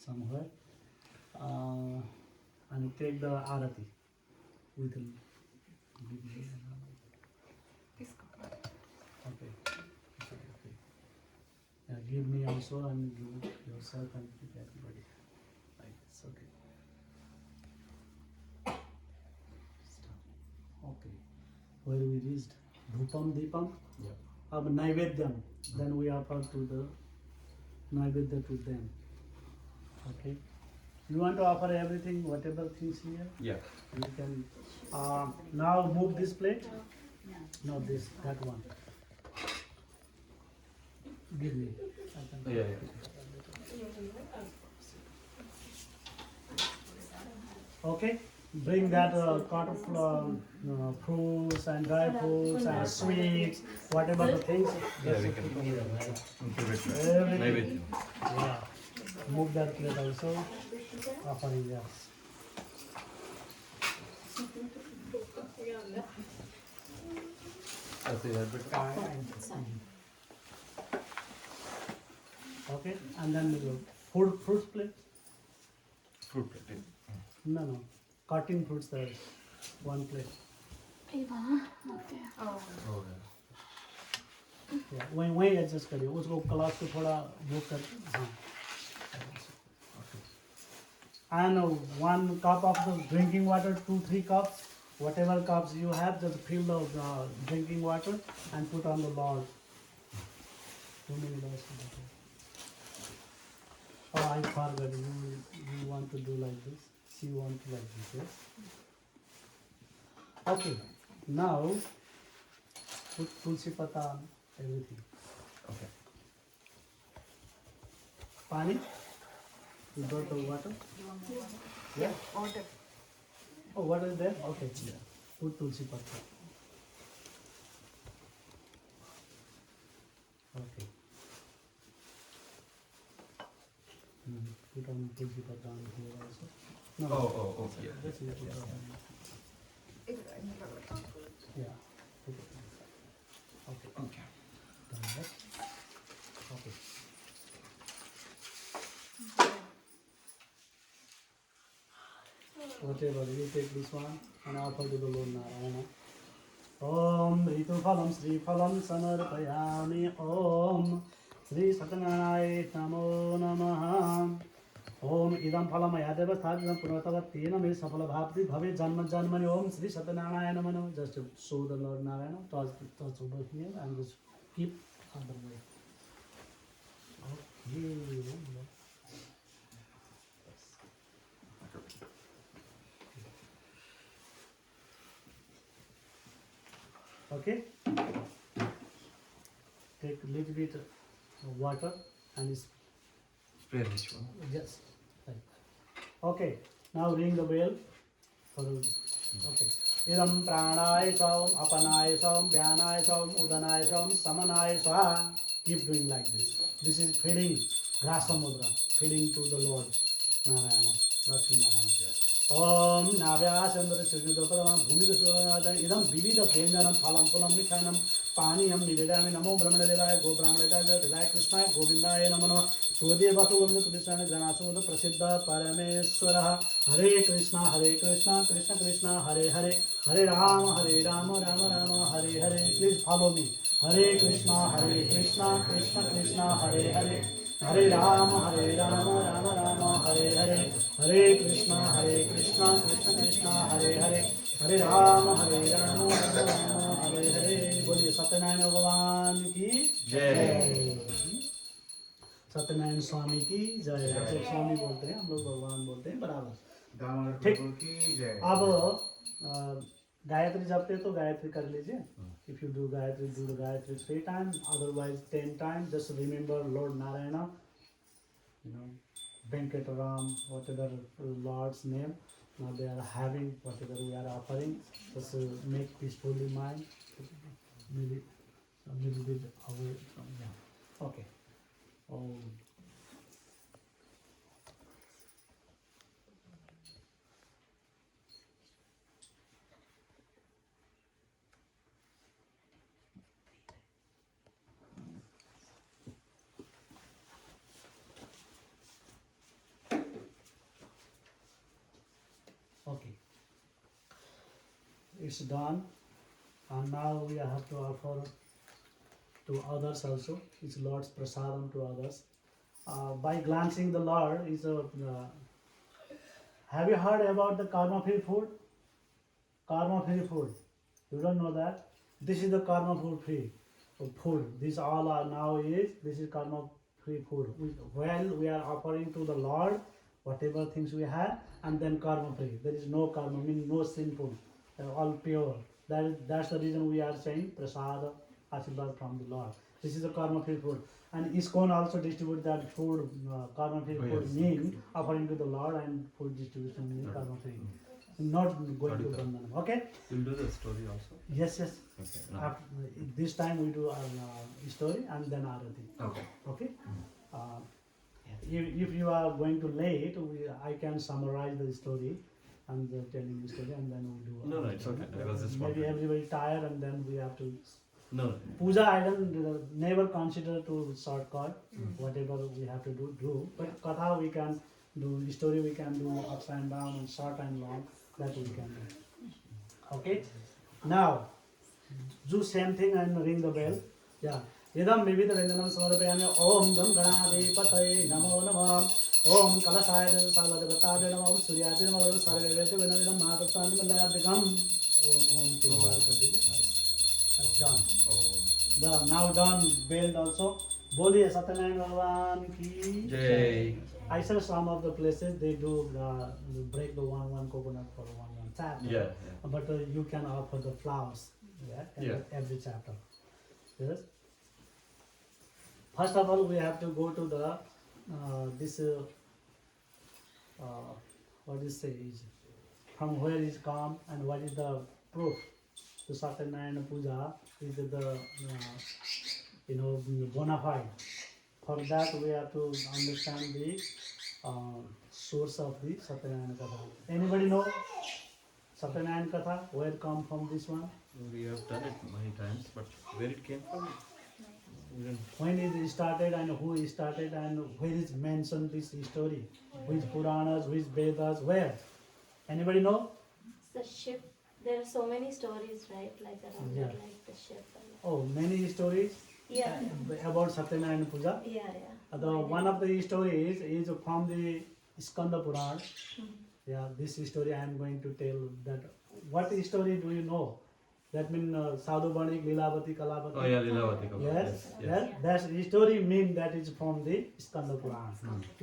somewhere, and take the arati with him. Okay. Okay. Give me also and give yourself and give everybody. Like this. Okay. Stop. Okay. Where we reached? Dhupam Deepam. Yeah. Ab Naivedyam. Then we offer to the Naivedya to them. Okay. You want to offer everything, whatever things here? Yeah. You can. Now move this plate. No, this, that one. Give me. Yeah. Okay. Bring that cart of fruits and dry fruits and sweets, whatever the things. Yeah, we can. Everything. Yeah. Move that plate also. Offering, yes. Okay, and then we go. Fruits plate? Fruit plate. No. Cutting fruits there is one plate. Oh, Yeah, वहीं adjust करिए उसको class को थोड़ा book कर हाँ. And 1 cup of the drinking water, 2-3 cups, whatever cups you have, just fill the drinking water and put on the log. Too many logs. Oh, I forgot. You want to do like this. She want to like this. Yes. Okay. Now put tulsi pata on everything. Okay. Pani. You got the water? Yeah. Water. Oh, water is there? Okay. Yeah. Put tulsi pata. Okay. Put on tulsi pata on here also. No. Oh, yeah. That's it. Put on. Yeah. Put it inside. Okay. Okay. Done that. Okay. Whatever, you take this one and offer to the Lord Narayana. Om Rituphalam Sri Phalam Samarpayami. Om Sri Satyanarayana Namo Namaha. Om Idam Phalam Ayadeva Thadam Punatavatina Me Sapala Bhakti Bhave Janma Janmani. Om Sri Satyanarayana Namo. Just to show the Lord Narayana, touch over here and just keep other way. Okay. Okay. Take a little bit of water and Spray this one. yes. Okay. Now ring the bell. Okay. Idam pranay saum, apanay saum, dhyanay saum, udanay saum, samanay swaha. Keep doing like this. This is feeding, grasa mudra, feeding to the Lord Narayana, Lakshmi Narayana. Om Navya Chandra Sridhapadam Bhumidasudhanadam Idam Vivida Vyenjanam Phalam Pulam Mikhanam Paniyam Nivedami Namo Brahmana Devaya Go Brahmana Devaya Krishna Govindaya Namo Sudhir Bhaktu Vamdu Krishna Janasudha Prasiddha Parameswara Hare Krishna Krishna Krishna Hare Hare Hare Rama Rama Rama Hare Hare. Please follow me. Hare Krishna Krishna Krishna Hare Hare Hare Rama Rama Hare Hare Hare Krishna Krishna Krishna Hare Hare Hare Rama Rama Hare Hare. बोलिए सत्यनारायण भगवान की जय, सत्यनारायण स्वामी की जय. आप लोग स्वामी बोलते हैं, हम लोग भगवान बोलते हैं, बराबर. ठीक. अब गायत्री जपते तो गायत्री कर लीजिए. If you do Gayatri 3 times, otherwise 10 times. Just remember Lord Narayana, Venkataram, whatever Lord's name. Now they are having whatever we are offering. Just make peacefully mind. Maybe a little bit away from them. Okay. it's done, and now we have to offer to others also. It's Lord's prasadam to others. By glancing the Lord is a. Have you heard about the karma-free food? Karma-free food. You don't know that? This is the karma-free food. This all are now is. This is karma-free food. We are offering to the Lord whatever things we have, and then karma-free. There is no karma, meaning no sinful. They're all pure. That's the reason we are saying prasada, ashirvad from the Lord. This is the karma-free food. And ISKCON also distribute that food, karma-free Oh, food yes. mean offering to the Lord, and food distribution mean karma-free. Not going to Bandhanam. Okay? You'll do the story also? Yes, yes. Okay. No. After, this time we do our story and then Arati. Okay. Okay? If you are going to late, I can summarize the story and telling the story, and then we do. No, it's okay. I was just Maybe wondering. everybody tired, and then we have to. No. Puja, I don't never consider to shortcut. Whatever we have to do. But katha we can do, story we can do ups and down and short and long. That we can do. Okay. Now, do same thing and ring the bell. Yeah. Yadam vividha vyanjanam samarapayami. Om gam ganadipataye namo namah. Om kalasaya saladevataye namah. Om suryate namah. Om sarvevete vinamidam mahaprastham maladikam. Om tinvar kadija. That's done. The now done belled also. Boliye Satyanarayan Bhagwan ki Jai. I saw some of the places they do break the one coconut for one chapter. Yeah. But you can offer the flowers. Every chapter. Yes. First of all, we have to go to the this what is say is from where is come and what is the proof. The Satyanarayana Puja is the bona fide. For that we have to understand the source of the Satyanarayana Katha. Anybody know Satyanarayana Katha? Where come from this one? We have done it many times, but where it came from? We didn't. When it started and who started and where is mentioned this story? Which Puranas, which Vedas, where? Anybody know? The ship. There are so many stories, right? Like around Yeah. it, like the ship. Oh, many stories Yeah. about Satyanarayana Puja. Yeah. One of the stories is from the Skanda Purana. Yeah, this story I am going to tell. That what story do you know? That means Sadhu Banik, Lilavati, Kalapati. Oh yeah, Lilavati. Yes, that story mean that is from the Skanda Purana.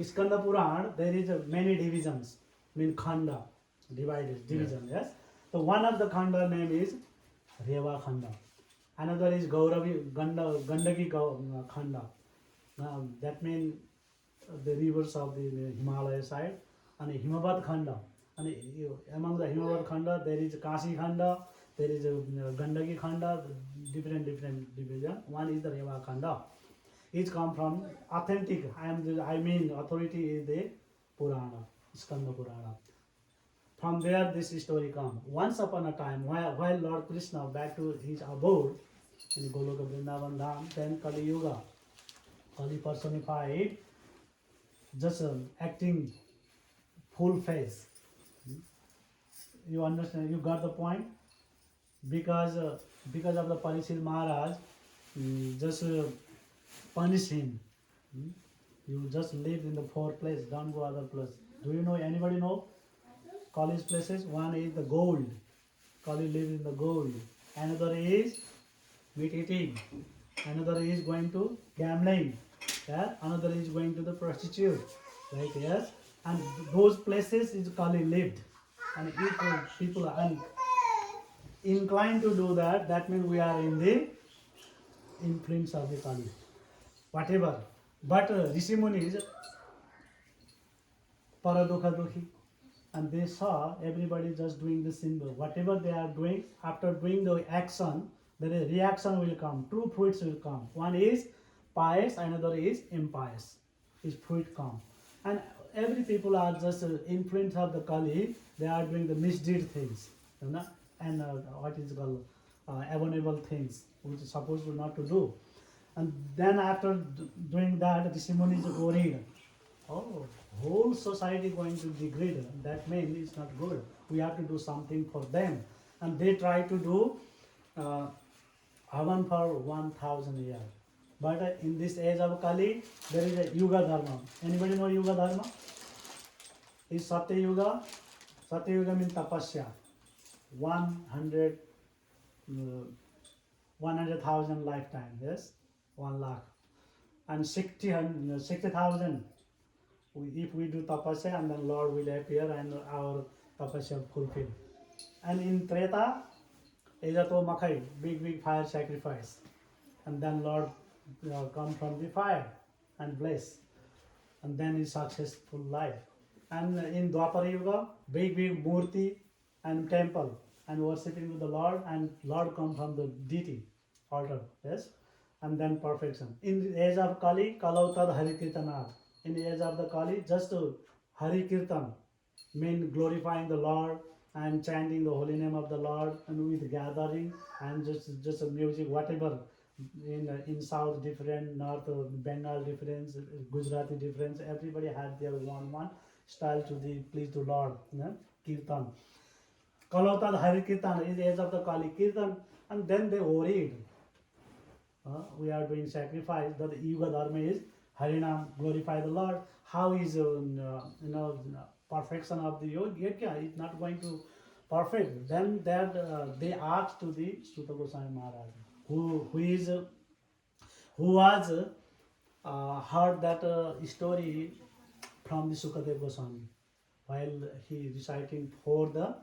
Skanda Purana, there is many divisions, mean Khanda, division. Yes. So one of the Khanda name is Reva Khanda. Another is Gauravi Gandaki Khanda. That means the rivers of the Himalaya side, and Himavad Khanda. And among the Himavad Khanda, there is Kasi Khanda, there is Gandaki Khanda, different division. One is the Reva Khanda. It come from authentic. Authority is the Purana, Skanda Purana. From there, this story comes. Once upon a time, while Lord Krishna back to his abode in Goloka Vrindavan Dham, then Kali Yuga, Kali personified, just acting full face. You understand? You got the point? Because of the Parikshit Maharaj, just punish him. You just live in the four place, don't go other place. Do you know? Anybody know? Kali's places. One is the gold. Kali lives in the gold. Another is meat eating. Another is going to gambling. Yeah? Another is going to the prostitute. Right? Yes. And those places is Kali lived. And if people are inclined to do that, that means we are in the influence of the Kali. Whatever. But Rishi Munis, Paradukha Dukhi, and they saw everybody just doing the symbol. Whatever they are doing, after doing the action, the reaction will come. Two fruits will come. One is pious, another is impious. Is fruit come. And every people are just influence of the Kali. They are doing the misdeed things, you know? And what is called abominable things, which is supposed to not to do. And then after doing that, the Simon is worried. Oh, whole society going to degrade. That means it's not good. We have to do something for them. and they try to do Havan for 1000 years. But in this age of Kali, there is a Yuga Dharma. Anybody know Yuga Dharma? Is Satya Yuga? Satya Yuga means tapasya. 100,000 lifetime, yes? 1 lakh. And 60,000 if we do tapasya, and then Lord will appear and our tapasya fulfill. And in Treta, is a to makai, big fire sacrifice. And then Lord come from the fire and bless. And then is successful life. And in Dwapara Yuga, big murti and temple and worshipping with the Lord, and Lord come from the deity altar, yes, and then perfection. In the age of Kali, Kalautad Hari Kirtana. In the age of the Kali, just Hari Kirtan mean glorifying the Lord and chanting the holy name of the Lord, and with gathering and just music, whatever. In South different, North Bengal different, Gujarati different. Everybody had their one style to the please the Lord, Kirtan. Kalautad Hari Kirtan is the age of the Kali Kirtan, and then they worried. We are doing sacrifice. That Yuga Dharma is Harinam, glorify the Lord. How is perfection of the yoga? It's not going to perfect. Then that they asked to the Suta Goswami Maharaj, who was heard that story from the Sukadeva Goswami while he reciting for the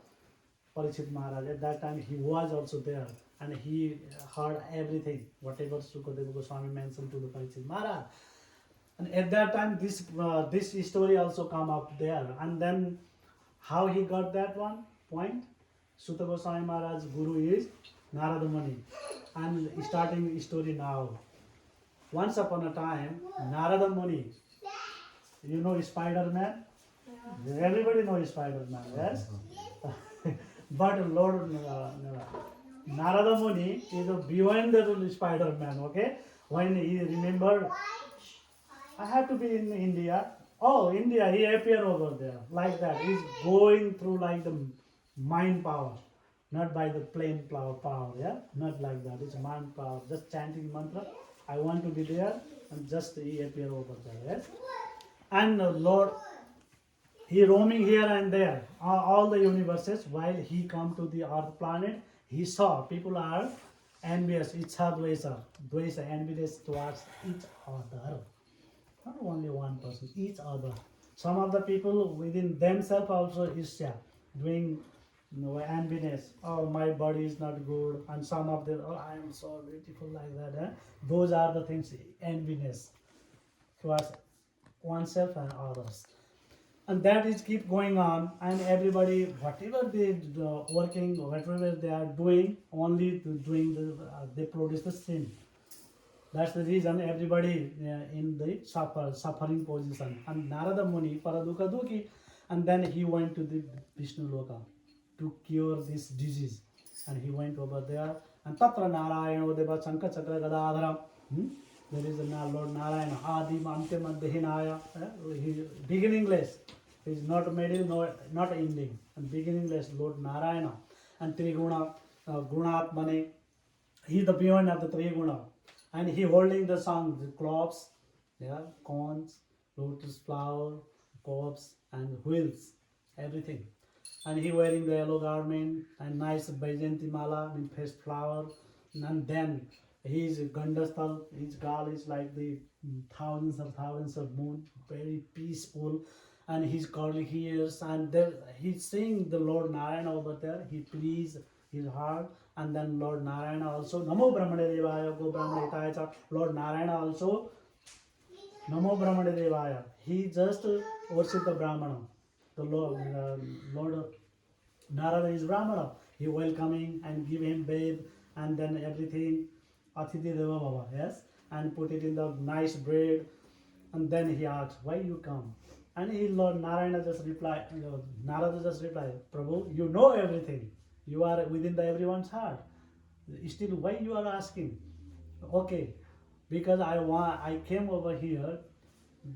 Parikshit Maharaj. At that time he was also there, and he heard everything, whatever Sukadeva Goswami mentioned to the Parikshit Maharaj. And at that time this story also come up there. And then how he got that one point? Suta Goswami Maharaj's guru is Narada Muni. And starting story now. Once upon a time, Narada Muni, you know Spider-Man? Yeah. Everybody knows Spider-Man, yes? But Lord Narada Muni is beyond the Spider-Man, okay? When he remembered, I have to be in India. Oh, India, he appeared over there, like that. He's going through like the mind power, not by the plain power, yeah? Not like that. It's mind power, just chanting mantra. I want to be there, and just he appear over there, yes? And Lord, he roaming here and there, all the universes. While he come to the Earth planet, he saw people are envious, dvesa, envious towards each other. Not only one person, each other. Some of the people within themselves also is doing enviness. Oh, my body is not good, and some of them, oh, I am so beautiful, like that. Those are the things, enviness towards oneself and others. And that is keep going on, and everybody, whatever they working, whatever they are doing, only doing they produce the sin. That's the reason everybody in the suffering position. And Narada Muni, Paraduka Duki, and then he went to the Vishnu Loka to cure this disease. And he went over there, and Tatra Narayana Deva Chanka Chakra Gadadhara. There is a Lord Narayana, Adi Ante Madhinaya, beginningless. He is not middle, not ending. And beginningless, Lord Narayana. And Triguna, Gunatmane, he is the beyond of the Triguna. And he holding the song, the crops, corns, lotus flower, crops, and wheels, everything. And he wearing the yellow garment and nice Baijanti mala, first flower. And then he is Gandasthal, his gal is like the thousands of moon, very peaceful. And his curly hairs, and there he's saying the Lord Narayana over there. He please his heart, and then Lord Narayana also Namo Brahmane Devaya Go Brahmane Hitaya. Lord Narayana also Namo Brahmane Devaya. He just worship the Brahmana. The Lord Narada is Brahmana. He welcoming and give him bathe, and then everything Atithi Deva Baba, yes, and put it in the nice bread, and then he asks, why you come? And he, Lord Narayana just replied, Narada just replied, Prabhu, you know everything. You are within everyone's heart. Still, why you are asking? Okay, because I came over here.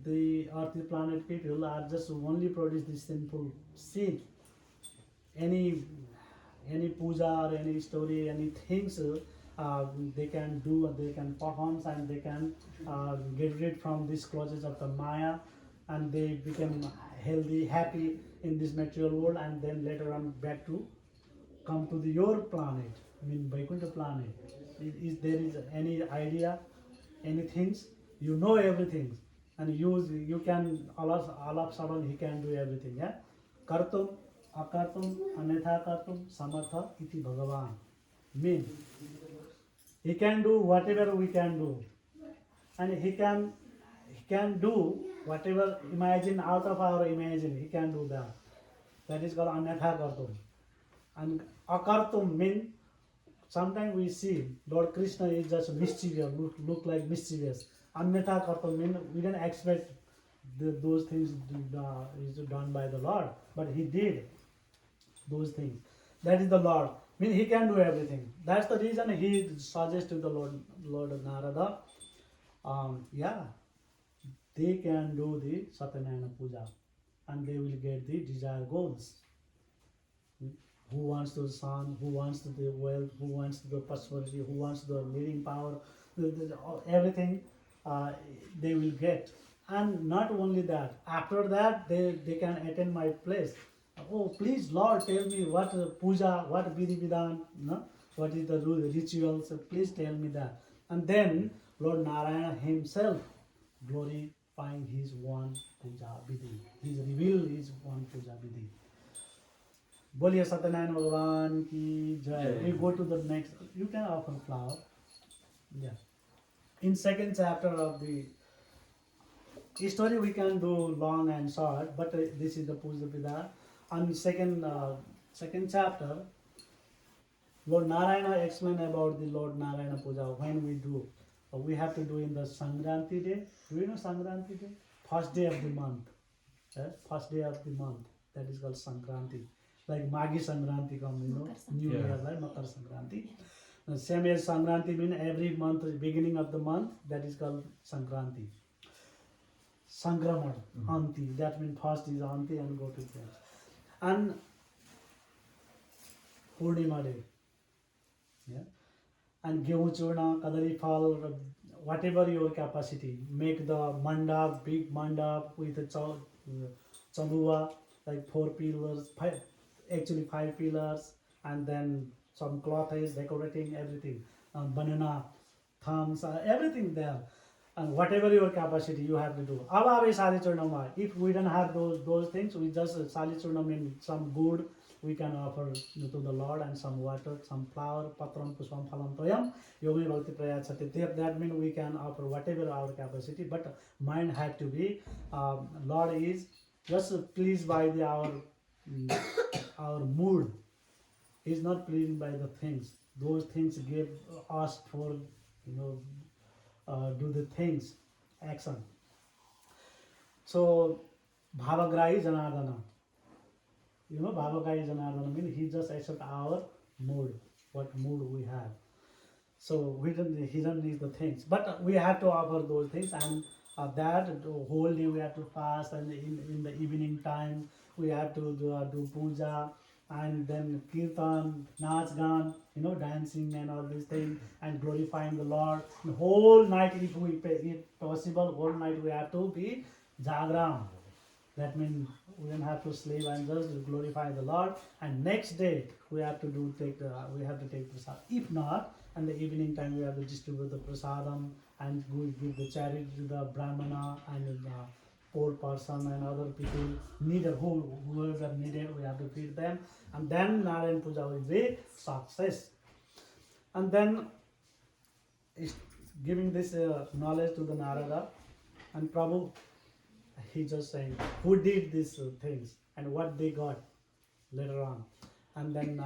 The earthly planet people are just only produce this sinful seed. Any any puja or any story, any things they can do, they can perform, and they can get rid from these causes of the Maya, and they become healthy, happy in this material world, and then later on back to come to your planet, I mean Vaikuntha planet. Is there is any idea, any things, you know everything, and you can all of sudden he can do everything. Yeah, kartum akartum anetha kartum samartha iti bhagavan. Mean he can do whatever we can do, and he can do whatever imagine out of our imagine, he can do that. That is called anetha kartum. And akartum mean sometimes we see Lord Krishna is just mischievous, look like mischievous. Annatha kartam mean we didn't expect those things is done by the Lord, but he did those things. That is the Lord. Mean he can do everything. That's the reason he suggested the Lord Narada. Yeah, they can do the Satyanayana Puja, and they will get the desired goals. Who wants the son, who wants the wealth, who wants the prosperity, who wants the living power, everything they will get. And not only that, after that they can attend my place. Oh, please Lord, tell me what puja, what vidhi vidhan, what is the rituals, please tell me that. And then Lord Narayana himself glorifying his one puja vidhi. He revealed his one puja vidhi. बोलिए सत्यनारायण भगवान की जय. We go to the next. You can offer flower. Yeah. In second chapter of the story we can do long and short, but this is the Puja Vidha. On second chapter, Lord Narayana explained about the Lord Narayana Puja. When we do, we have to do in the Sankranti day. Do you know Sankranti day? First day of the month. First day of the month. That is called Sankranti. Like Magi Sankranti come, New Year, like Makar Sankranti. Same as Sankranti mean every month, beginning of the month, that is called Sankranti. Sankraman, Anti, that means first is Anti and go to there. And Purnima day. Yeah. And Gehu Churna, Kadari Phal, whatever your capacity, make the mandap, big mandap with a chalua, like 4 pillars, 5 pillars, and then some cloth is decorating everything, banana, thumbs, everything there, and whatever your capacity you have to do. If we don't have those things, we just Salichurnam in some good we can offer to the Lord, and some water, some flower, patram pushpam phalam toyam, yogi bhakti prayachati. That means we can offer whatever our capacity, but mind had to be, Lord is just pleased by our mood. Is not pleased by the things. Those things give us for do the things, action. So Bhavagrahi Janardana. Bhavagrahi Janardana means he just accepts our mood, what mood we have. So he doesn't need the things, but we have to offer those things, and that whole day we have to fast, and in the evening time we have to do puja, and then kirtan, naach gan, dancing and all these things, and glorifying the Lord. The whole night, if possible, whole night we have to be jagram. That means we don't have to sleep and just glorify the Lord. And next day we have to take prasad. If not, in the evening time we have to distribute the prasadam and we give the charity to the brahmana and the poor person and other people needed, whoever needed, we have to feed them. And then Narayan Puja will be success. And then giving this knowledge to the Narada, and Prabhu, he just saying who did these things and what they got later on. And then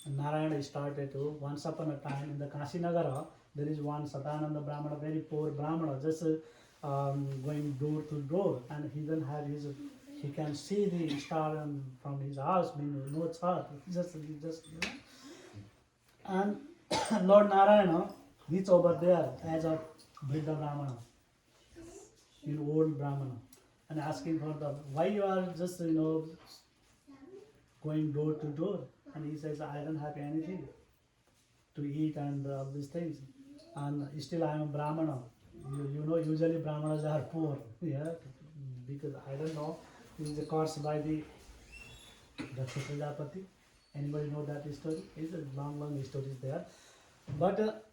Narayana started to, once upon a time in the Kashi Nagara, there is one Satananda Brahmana, very poor Brahmana, just going door to door, and he doesn't have he can see the star from his house, no chart, just and Lord Narayana reached over there as a Vriddha Brahmana, old Brahmana, and asking for why you are just going door to door, and he says, I don't have anything to eat and all these things, and still I am a Brahmana. You know, usually Brahmanas are poor, yeah, because I don't know, this is caused by the Daksha Prajapati. Anybody know that story? It's a long story there, but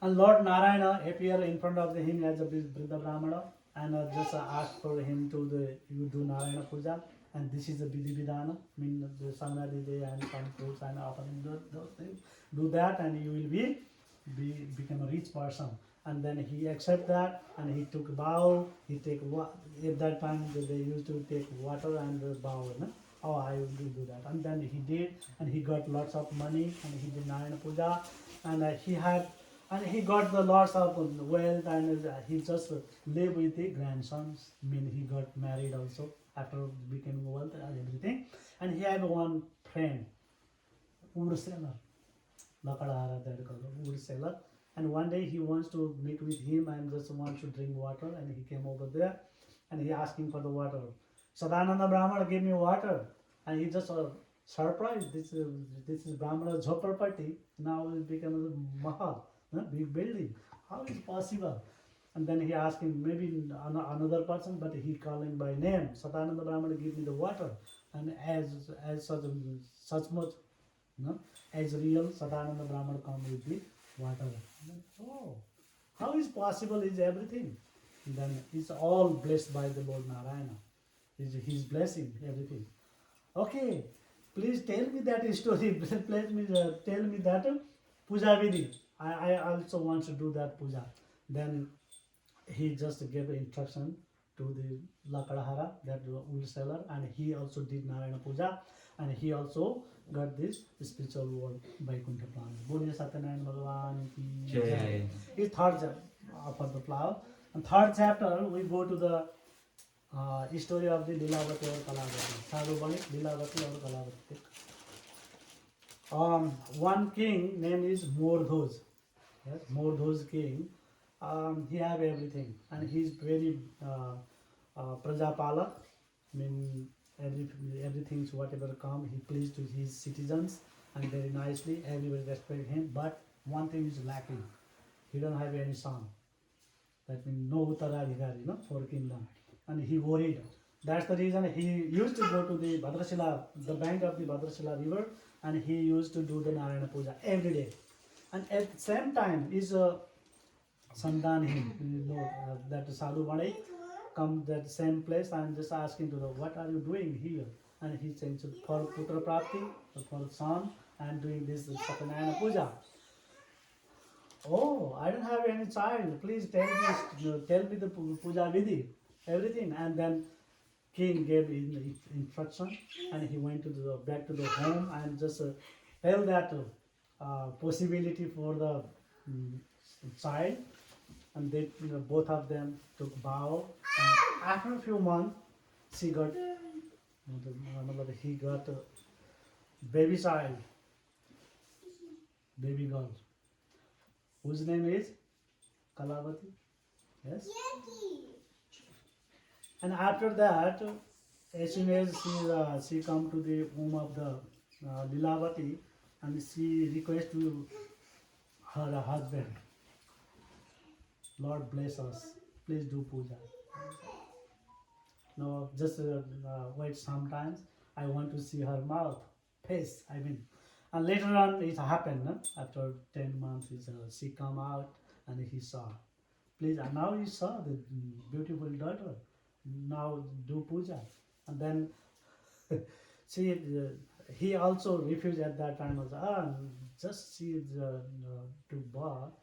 and Lord Narayana appeared in front of him as a Vriddha Brahmana and just asked for him to you do Narayana Puja, and this is the Vidhi Vidhana, mean the Samadhi day and some fruits and offering those things. Do that and you will become a rich person. And then he accept that and he took vow. He take at that time they used to take water and vow. No? Oh, I will do that. And then he did, and he got lots of money, and he did Narayana Puja, and he got the lots of wealth, and he just lived with the grandsons. I mean, he got married also after becoming wealth and everything. And he had one friend, wood seller, Lakadahara, that called wood seller. And one day he wants to meet with him and just wants to drink water, and he came over there, and he asked him for the water. Sadananda Brahmana gave me water, and he just surprised. This is Brahmana Jhoparpati. Now it become a mahal, big building. How is it possible? And then he asked him, maybe another person, but he called him by name. Sadananda Brahmana give me the water, and as such much, as real Sadananda Brahmana come with the water. Oh, how is possible? Is everything? And then it's all blessed by the Lord Narayana. His blessing, everything. Okay, please tell me that story. Please tell me that puja vidhi. I also want to do that puja. Then he just gave instruction to the Lakadahara, that wool seller, and he also did Narayana puja, and he also got this spiritual world Vaikuntha Plan. Boliye Satyanarayan Bhagavan ki jai. It's third chapter of the plow. And third chapter we go to the story of the Lilavati or Kalavati. Sadhu Banik, Lilavati or Kalavati. One king name is Mordhoj. Yes, Mordhoj king. He have everything, and he's very Prajapalak. I mean, everything whatever come, he pleased to his citizens and very nicely. Everybody respect him. But one thing is lacking. He don't have any son. That means no Uttaradhikari, for kingdom. And he worried. That's the reason he used to go to the Bhadrashila, the bank of the Bhadrashila river, and he used to do the Narayana Puja every day. And at the same time is Sandan him, that Sadhu Bhai come that same place and just asking to the, what are you doing here? And he saying, for Putra Prapti, for son, I am doing this Satyanarayana Puja. Oh, I don't have any child. Please tell me the puja vidhi, everything. And then king gave instruction, and he went to back to the home and just tell that possibility for the child, and they both of them took vow. And after a few months, he got baby child, baby girl, whose name is Kalavati. Yes. And after that, as soon as she come to the home of the Lilavati, and she request to her husband, Lord bless us, please do puja. No, just wait sometimes. I want to see her mouth, face. I mean, and later on it happened. No? After 10 months, she come out and he saw. Please, and now he saw the beautiful daughter. Now do puja, and then he also refused at that time. Just she to bath.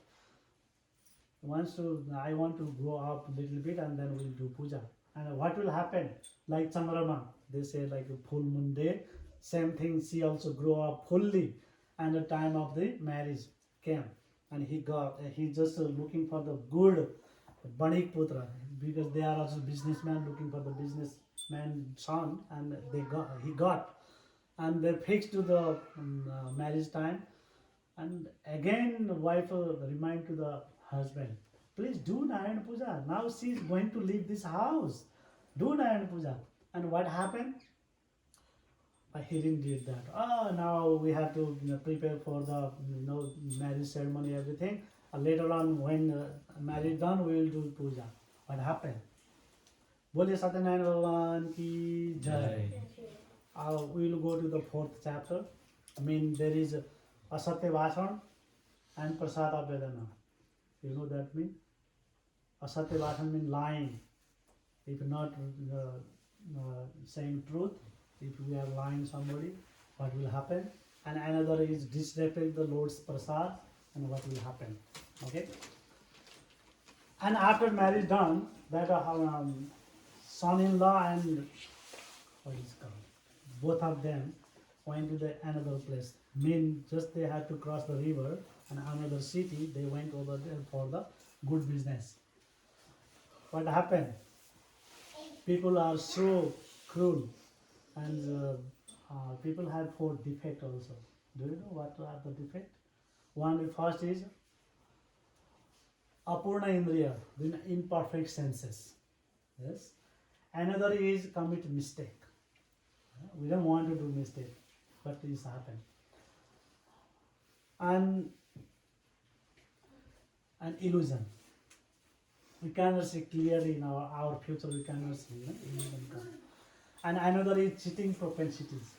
I want to grow up a little bit, and then we'll do puja. And what will happen? Like Chandrama, they say like a full moon day. Same thing. She also grew up fully, and the time of the marriage came, and he just looking for the good Banik Putra, because they are also businessmen looking for the businessman son, and he got, and they fixed to the marriage time, and again the wife remind to the husband, please do Narayana Puja. Now she is going to leave this house. Do Narayana Puja. And what happened? he didn't did that. Now we have to prepare for the marriage ceremony, everything. Later on, when marriage done, we will do puja. What happened? Bole Satyanarayana Bhagavan ki jai. We will go to the 4th chapter. I mean, there is Asatya Vashan and Prasada Vedana. You know that mean? Asatya Vashan means lying. If not saying truth, if we are lying somebody, what will happen? And another is disrespect the Lord's prasad, and what will happen? Okay. And after marriage done, that son-in-law and what is called, both of them went to the another place. Mean just they had to cross the river and another city. They went over there for the good business. What happened? People are so cruel, and people have 4 defects also. Do you know what are the defects? One first is apurna indriya, the imperfect senses. Yes. Another is commit mistake. We don't want to do mistake, but this happen. And an illusion. We cannot see clearly in our future. We cannot see. Illusion come. And another is cheating propensities.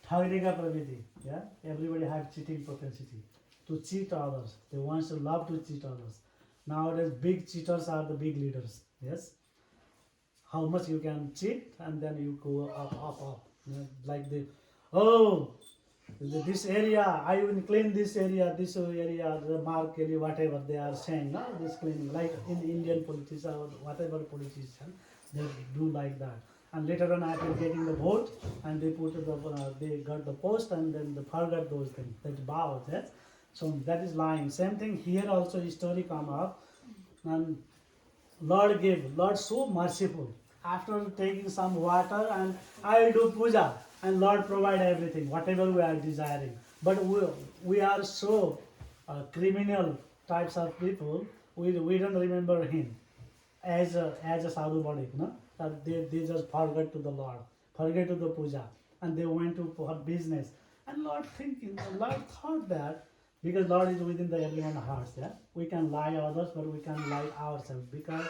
Thagriga praviti. Yeah, everybody have cheating propensity to cheat others. They want to love to cheat others. Nowadays, big cheaters are the big leaders. Yes. How much you can cheat, and then you go up. You know, like this area, I will clean this area, the mark area, whatever they are saying. No, this cleaning, like in Indian politics or whatever politician, they do like that. And later on, after getting the vote, and they they got the post, and then they forgot those things. That's bow. Yes. So that is lying. Same thing here also. History come up, and Lord gave. Lord so merciful. After taking some water, and I will do puja, and Lord provide everything, whatever we are desiring. But we are so criminal types of people. We don't remember Him as a sadhu badik, no? That they just forget to the Lord, forget to the puja, and they went to for business. And Lord thought that because Lord is within the everyone's hearts, yeah, we can lie others, but we can lie ourselves. Because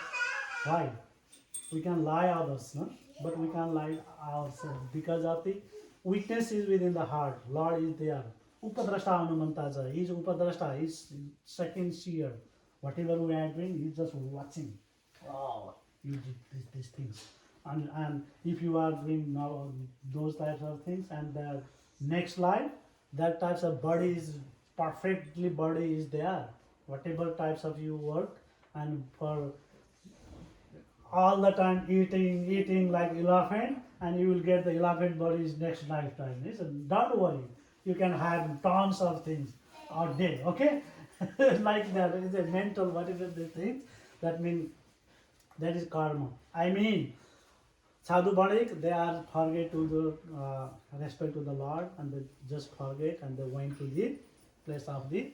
why? We can lie others, no? But we can lie ourselves because of the weakness is within the heart. Lord is there. Upadrashta Hanumantaja. He is Upadrashta. He is second seer. Whatever we are doing, he is just watching. Oh, you did these things. And if you are doing now those types of things, and the next life, that types of body is perfectly body is there. Whatever types of you work, and for all the time eating like elephant, and you will get the elephant body's next lifetime. Listen, don't worry. You can have tons of things a day, okay? Like that. It's a mental, whatever the things. That means that is karma. I mean, sadhu badik, they are forget to the respect to the Lord, and they just forget, and they went to the place of the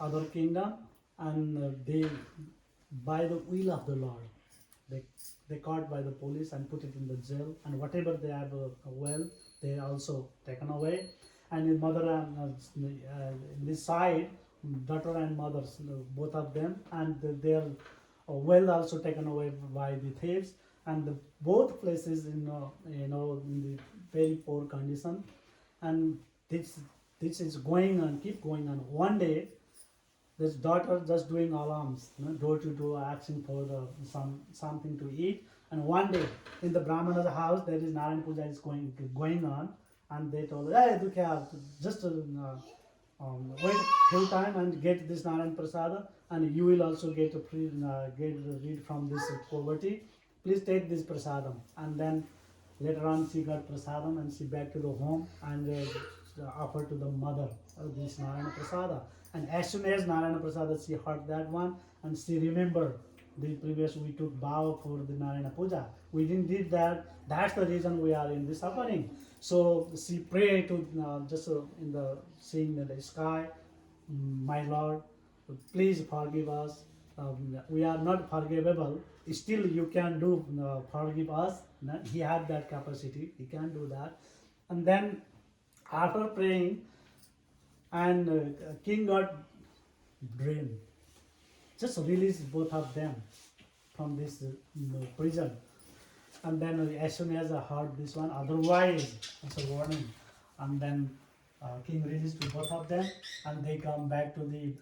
other kingdom, and they by the will of the Lord, they caught by the police and put it in the jail, and whatever they have wealth, they also taken away. And in mother and in this side, daughter and mothers, both of them, and their wealth also taken away by the thieves, and both places in the very poor condition. And this is going on, keep going on. One day, this daughter just doing alarms, door to door, asking for something to eat. And one day in the Brahmana's house, there is Narayan Puja is going on, and they told her, hey, Dukya, just wait full time and get this Narayan Prasada, and you will also get rid from this poverty. Please take this prasadam. And then later on, she got prasadam, and she back to the home and offered to the mother this Narayana Prasada. And as soon as Narayana Prasada, she heard that one, and she remembered the previous we took vow for the Narayana Puja. We didn't did that. That's the reason we are in this suffering. So she prayed to just in the seeing in the sky, my Lord, please forgive us. We are not forgivable. still you can do forgive us. He had that capacity. He can do that. And then after praying, and king got brain. Just release both of them from this prison. And then as soon as I heard this one, otherwise it's a warning. And then king released both of them, and they come back to the